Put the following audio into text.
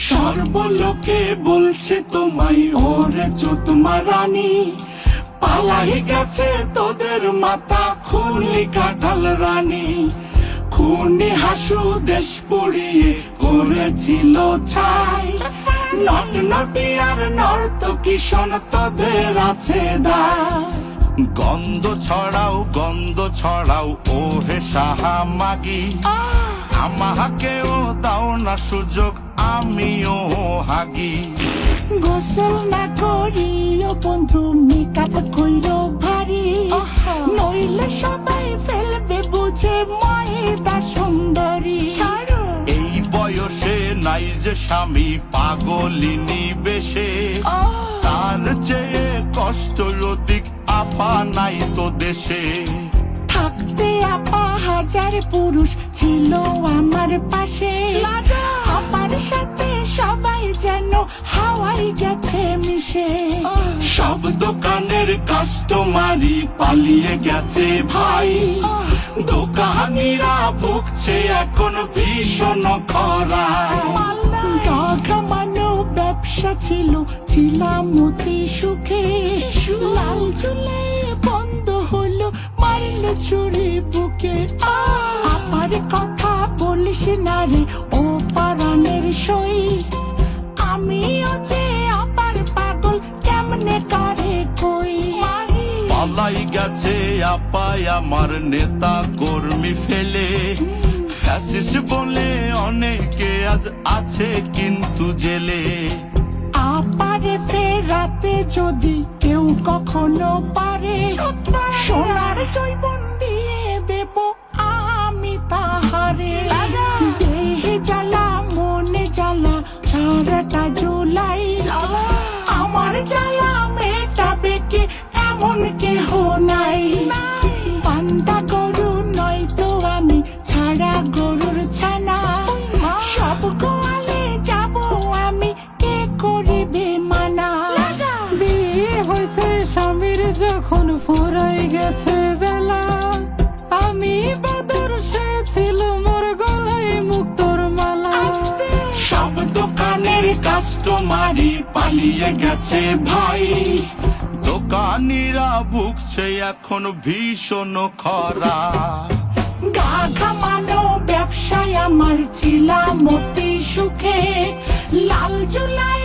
সর্বলোকে বলছে তোমায় ওরে চোদমা রানী, পালাই গেছে তোদের মাথা খুনি কাঁঠাল রানী। খুনি হাসু দেশ পুড়িয়ে করেছিল ছাই, নট নটিয়ার নর্ত কিশোর তোদের আছে দায়। গন্ধ ছড়াও ও হে সাহা মাগি, আমাকেও দাও না সুযোগ আমিও হাগি। গোসল না করিও বন্ধু মেকআপ কইরো ভারী, নইলে সবাই ফেলবে বুঝে মহিদা সুন্দরী। এই বয়সে নাই যে স্বামী পাগলিনী বেশে, তার চেয়ে কষ্ট অধিক আপা নাই তো দেশে। থাকতে আপা হাজার পুরুষ ছিল আমার পাশে, আপার সাথে সবাই যেন হাওয়াই গেছে মিশে। সব দোকানের কাস্টমারই পালিয়ে গেছে ভাই, দোকানিরা ভুগছে এখন ভীষণ খরায়। জগমানো ব্যবসা ছিল, ছিলাম অতি সুখে, লাল চুলে বন্ধ হলো মারলো ছুরি বুকে। আমার কথা বলিস না রে ও পারানের সই, আমিও যে আবার পাগল কেমনে কারে কই। পালাই গেছে আপায় আমার নেতা কর্মী ফেলে, ফ্যাসিস্ট বলে অনেকে আজ আছে কিন্তু জেলে। আপারে ফেরাতে যদি কেউ কখনো পারে, সোনার জৈবন দিয়ে দেব আমি তাহারে। দেহে জ্বালা মনে জ্বালা সারাটা জুলাই, আমার জ্বালা মেটাবে কে এমন কেহ নাই। পান্তা গরু নয়তো আমি ছাড়া গরুর ছানা, সব গোয়ালে যাব আমি কে করিবে মানা। বিয়ে হয়েছে স্বামীর যখন ফুরাই গেছে বেলা, আমি বাদর সে ছিল মোর গলায় মুক্তোর মালা। সব দোকানের কাস্টমারই পালিয়ে গেছে ভাই, দোকানিরা ভুগছে এখন ভীষণ খরা। গা ঘামানো ব্যবসায় আমার ছিলাম অতি সুখে, লাল জুলাই